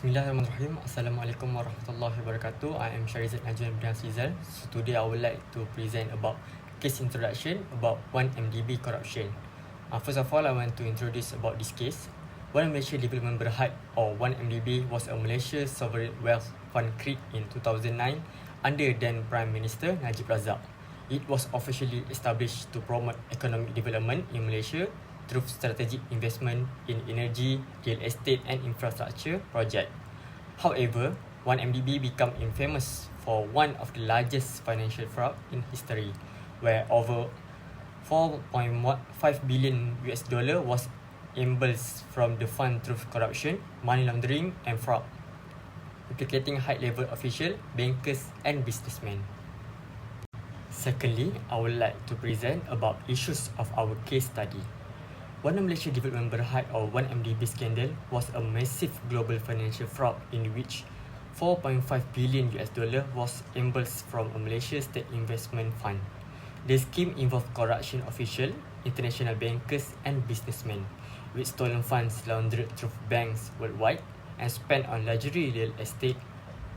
Bismillahirrahmanirrahim. Assalamualaikum warahmatullahi wabarakatuh. I am Sharizat Najwan bin Azizal. So today I would like to present about case introduction about 1MDB corruption. First of all, I want to introduce about this case. One Malaysia Development Berhad or 1MDB was a Malaysia Sovereign Wealth Fund created in 2009 under then Prime Minister Najib Razak. It was officially established to promote economic development in Malaysia through strategic investment in energy, real estate and infrastructure project. However, 1MDB became infamous for one of the largest financial fraud in history, where over 4.5 billion US dollar was embezzled from the fund through corruption, money laundering and fraud, implicating high-level officials, bankers and businessmen. Secondly, I would like to present about issues of our case study. One Malaysia Development Berhad or 1MDB scandal was a massive global financial fraud in which 4.5 billion US dollar was embezzled from a Malaysia state investment fund. The scheme involved corruption officials, international bankers and businessmen, with stolen funds laundered through banks worldwide and spent on luxury real estate,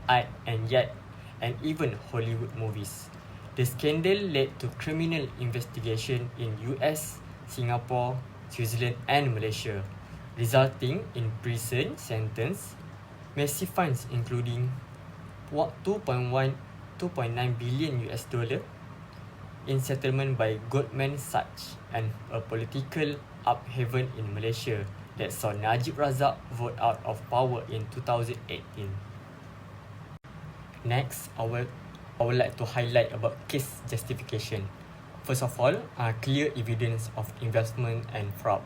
art and yacht, and even Hollywood movies. The scandal led to criminal investigation in US, Singapore, Switzerland and Malaysia, resulting in prison sentence, massive fines including 2.9 billion US dollar in settlement by Goldman Sachs and a political upheaval in Malaysia that saw Najib Razak vote out of power in 2018. Next, I would like to highlight about case justification. First of all, clear evidence of investment and fraud.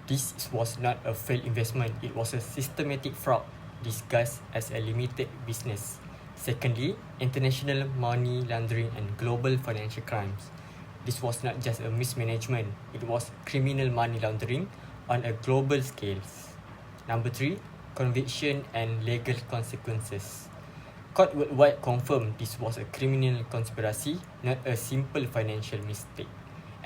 This was not a failed investment, it was a systematic fraud disguised as a limited business. Secondly, international money laundering and global financial crimes. This was not just a mismanagement, it was criminal money laundering on a global scale. Number 3, conviction and legal consequences. Court worldwide confirmed this was a criminal conspiracy, not a simple financial mistake.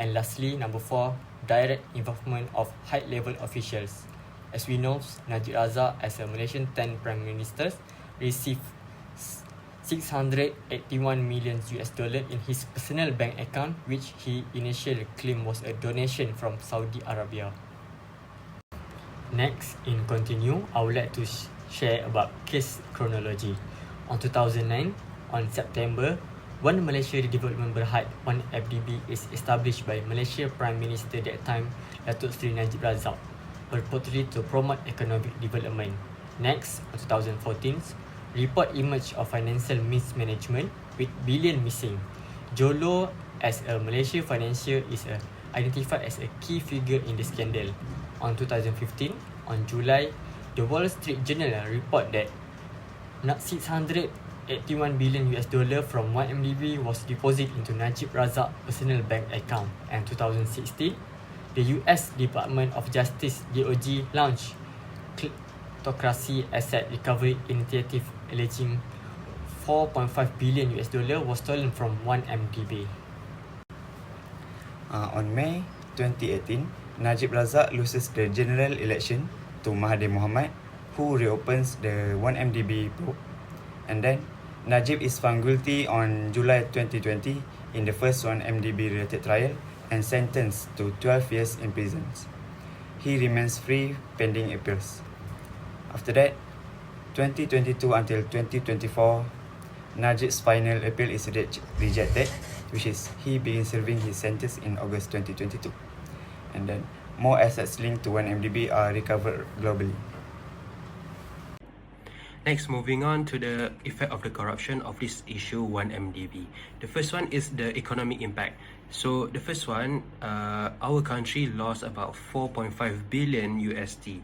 And lastly, number 4, direct involvement of high-level officials. As we know, Najib Razak as a Malaysian 10 Prime Minister received 681 million US dollar in his personal bank account, which he initially claimed was a donation from Saudi Arabia. Next, in continue, I would like to share about case chronology. On 2009, on September, One Malaysia Development Berhad, 1MDB, is established by Malaysia Prime Minister that time, Datuk Seri Najib Razak, purportedly to promote economic development. Next, on 2014, report emerged of financial mismanagement with billion missing. Jolo, as a Malaysia financier, is identified as a key figure in the scandal. On 2015, on July, the Wall Street Journal report that 681 billion US dollar from 1MDB was deposited into Najib Razak personal bank account. And 2016, the US Department of Justice DOJ launched Kleptocracy Asset Recovery Initiative alleging 4.5 billion US dollar was stolen from 1MDB. On May 2018, Najib Razak loses the general election to Mahathir Mohamad, who reopens the 1MDB probe. And then Najib is found guilty on July 2020 in the first 1MDB related trial and sentenced to 12 years in prison. He remains free pending appeals. After that, 2022 until 2024, Najib's final appeal is rejected, which is he begins serving his sentence in August 2022. And then more assets linked to 1MDB are recovered globally. Next, moving on to the effect of the corruption of this issue 1MDB. The first one is the economic impact. So the first one, our country lost about 4.5 billion USD.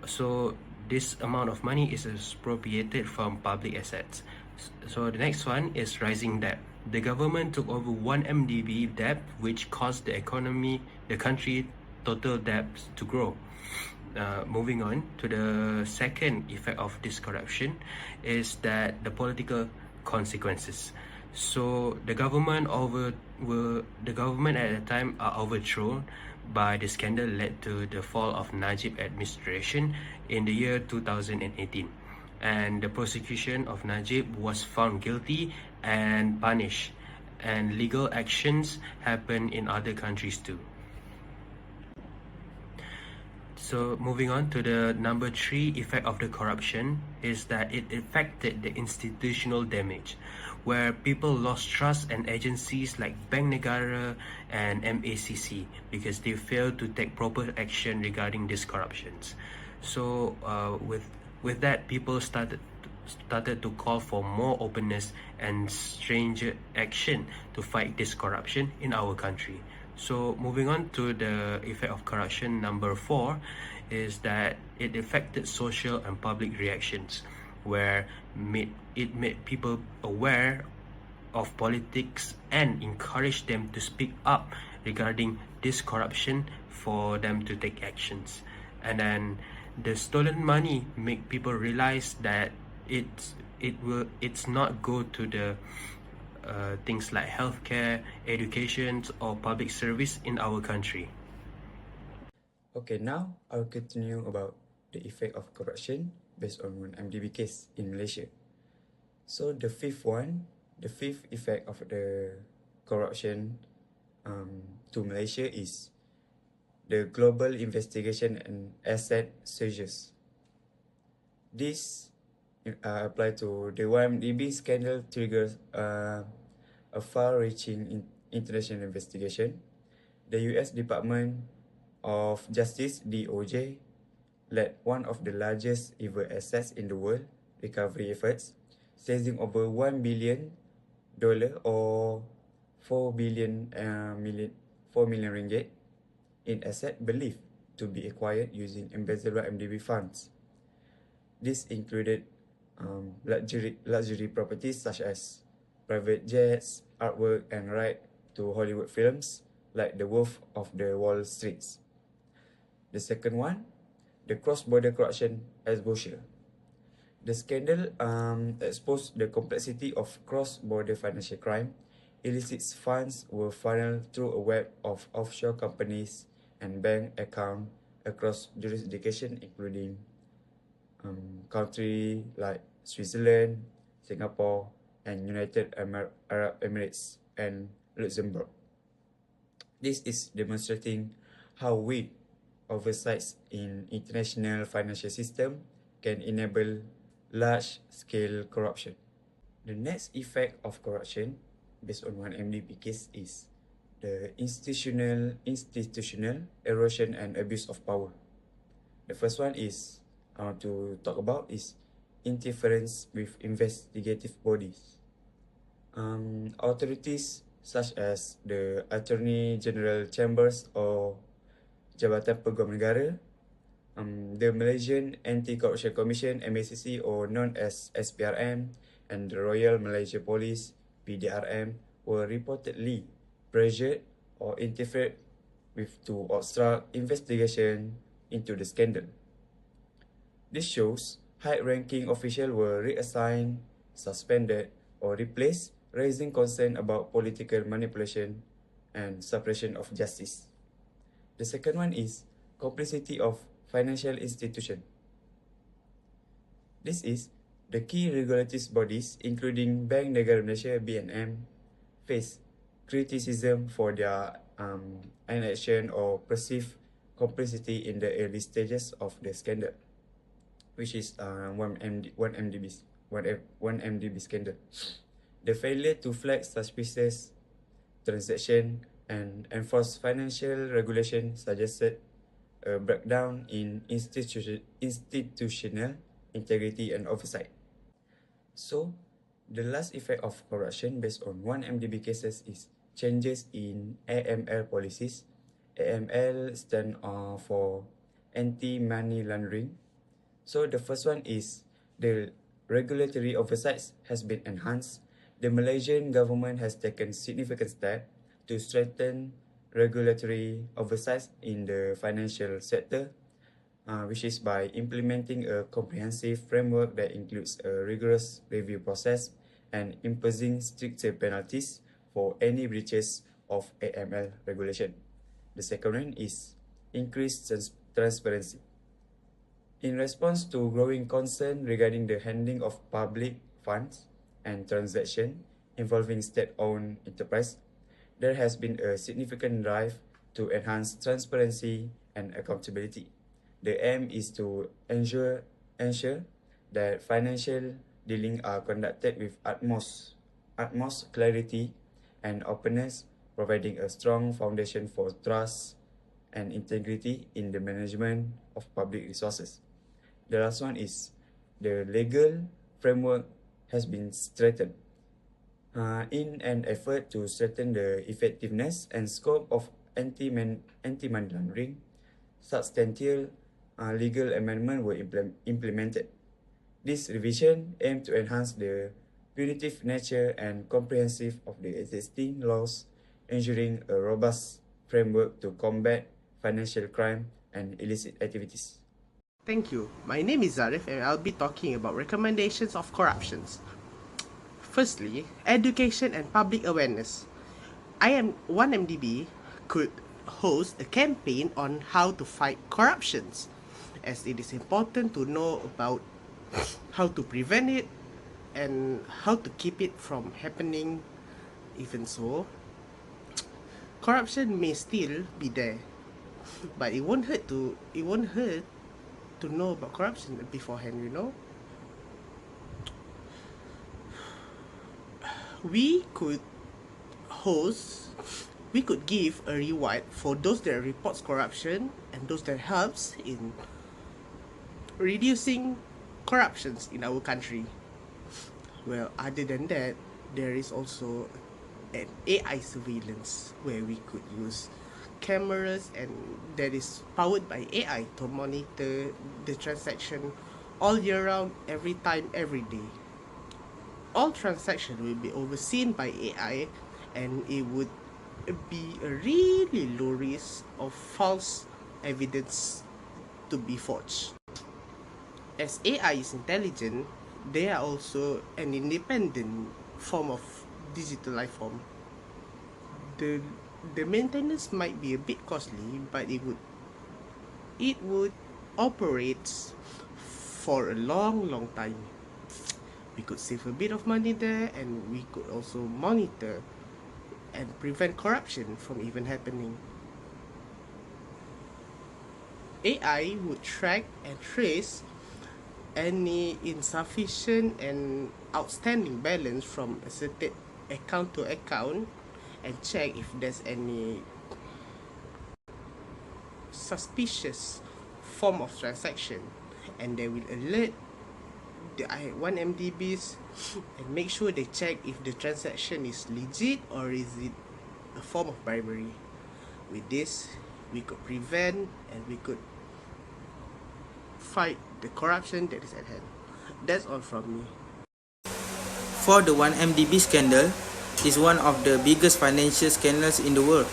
So this amount of money is expropriated from public assets. So the next one is rising debt. The government took over 1MDB debt, which caused the country total debt to grow. Moving on to the second effect of this corruption is that the political consequences. So the government at the time are overthrown by the scandal led to the fall of Najib administration in the year 2018. And the prosecution of Najib was found guilty and punished, and legal actions happen in other countries too. So moving on to the number 3 effect of the corruption is that it affected the institutional damage, where people lost trust in agencies like Bank Negara and MACC because they failed to take proper action regarding these corruptions. So with that, people started to call for more openness and stringent action to fight this corruption in our country. So moving on to the effect of corruption, number 4 is that it affected social and public reactions, where it made people aware of politics and encouraged them to speak up regarding this corruption for them to take actions. And then the stolen money make people realize that it's not go to the things like healthcare, education, or public service in our country. Okay, now I'll continue about the effect of corruption based on one MDB case in Malaysia. So the fifth effect of the corruption to Malaysia is the global investigation and asset seizures. This apply to the YMDB scandal triggers a far-reaching international investigation. The US Department of Justice (DOJ) led one of the largest ever assets in the world recovery efforts, seizing over $1 billion or 4 million ringgit in asset believed to be acquired using embezzled MDB funds. This included luxury properties such as private jets, artwork, and right to Hollywood films like The Wolf of the Wall Streets. The second one, the cross-border corruption exposure. The scandal exposed the complexity of cross-border financial crime. Illicit funds were funneled through a web of offshore companies and bank accounts across jurisdictions, including countries like Switzerland, Singapore, and United Arab Emirates and Luxembourg. This is demonstrating how weak oversights in international financial system can enable large-scale corruption. The next effect of corruption, based on one MDB case, is the institutional erosion and abuse of power. The first one is I want to talk about is interference with investigative bodies. Authorities such as the Attorney General Chambers or Jabatan Peguam Negara, the Malaysian Anti-Corruption Commission (MACC) or known as SPRM, and the Royal Malaysia Police (PDRM) were reportedly pressured or interfered with to obstruct investigation into the scandal. This shows high-ranking officials were reassigned, suspended, or replaced, raising concern about political manipulation and suppression of justice. The second one is complicity of financial institutions. This is the key regulatory bodies, including Bank Negara Malaysia (BNM), face criticism for their inaction or perceived complicity in the early stages of the scandal, which is one MDB scandal. The failure to flag suspicious transaction and enforce financial regulation suggested a breakdown in institutional integrity and oversight. So, the last effect of corruption based on one MDB cases is changes in AML policies. AML stand for anti-money laundering. So the first one is the regulatory oversight has been enhanced. The Malaysian government has taken significant steps to strengthen regulatory oversight in the financial sector, which is by implementing a comprehensive framework that includes a rigorous review process and imposing stricter penalties for any breaches of AML regulation. The second one is increased transparency. In response to growing concern regarding the handling of public funds and transactions involving state-owned enterprise, there has been a significant drive to enhance transparency and accountability. The aim is to ensure that financial dealings are conducted with utmost clarity and openness, providing a strong foundation for trust and integrity in the management of public resources. The last one is the legal framework has been strengthened. In an effort to strengthen the effectiveness and scope of anti-money laundering, substantial legal amendments were implemented. This revision aimed to enhance the punitive nature and comprehensive of the existing laws, ensuring a robust framework to combat financial crime and illicit activities. Thank you. My name is Zarif and I'll be talking about recommendations of corruptions. Firstly, education and public awareness. 1MDB could host a campaign on how to fight corruptions, as it is important to know about how to prevent it and how to keep it from happening. Even so, corruption may still be there, but it won't hurt to know about corruption beforehand, you know. We could give a reward for those that reports corruption and those that helps in reducing corruptions in our country. Well, other than that, there is also an AI surveillance where we could use cameras and that is powered by AI to monitor the transaction all year round, every time, every day. All transactions will be overseen by AI and it would be a really low risk of false evidence to be forged. As AI is intelligent, they are also an independent form of digital life form. The maintenance might be a bit costly, but it would operate for a long time. We could save a bit of money there, and we could also monitor and prevent corruption from even happening. AI would track and trace any insufficient and outstanding balance from a certain account to account and check if there's any suspicious form of transaction, and they will alert the 1MDBs and make sure they check if the transaction is legit or is it a form of bribery. With this, we could prevent and we could fight the corruption that is at hand. That's all from me. For the 1MDB scandal is one of the biggest financial scandals in the world.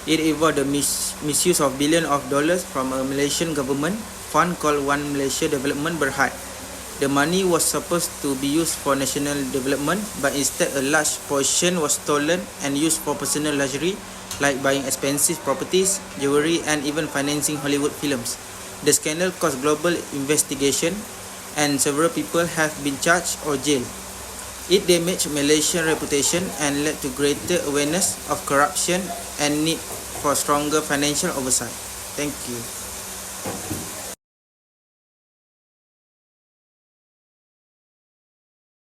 It involved the misuse of billions of dollars from a Malaysian government fund called One Malaysia Development Berhad. The money was supposed to be used for national development, but instead a large portion was stolen and used for personal luxury like buying expensive properties, jewelry, and even financing Hollywood films. The scandal caused global investigation and several people have been charged or jailed. It damaged Malaysia's reputation and led to greater awareness of corruption and need for stronger financial oversight. Thank you.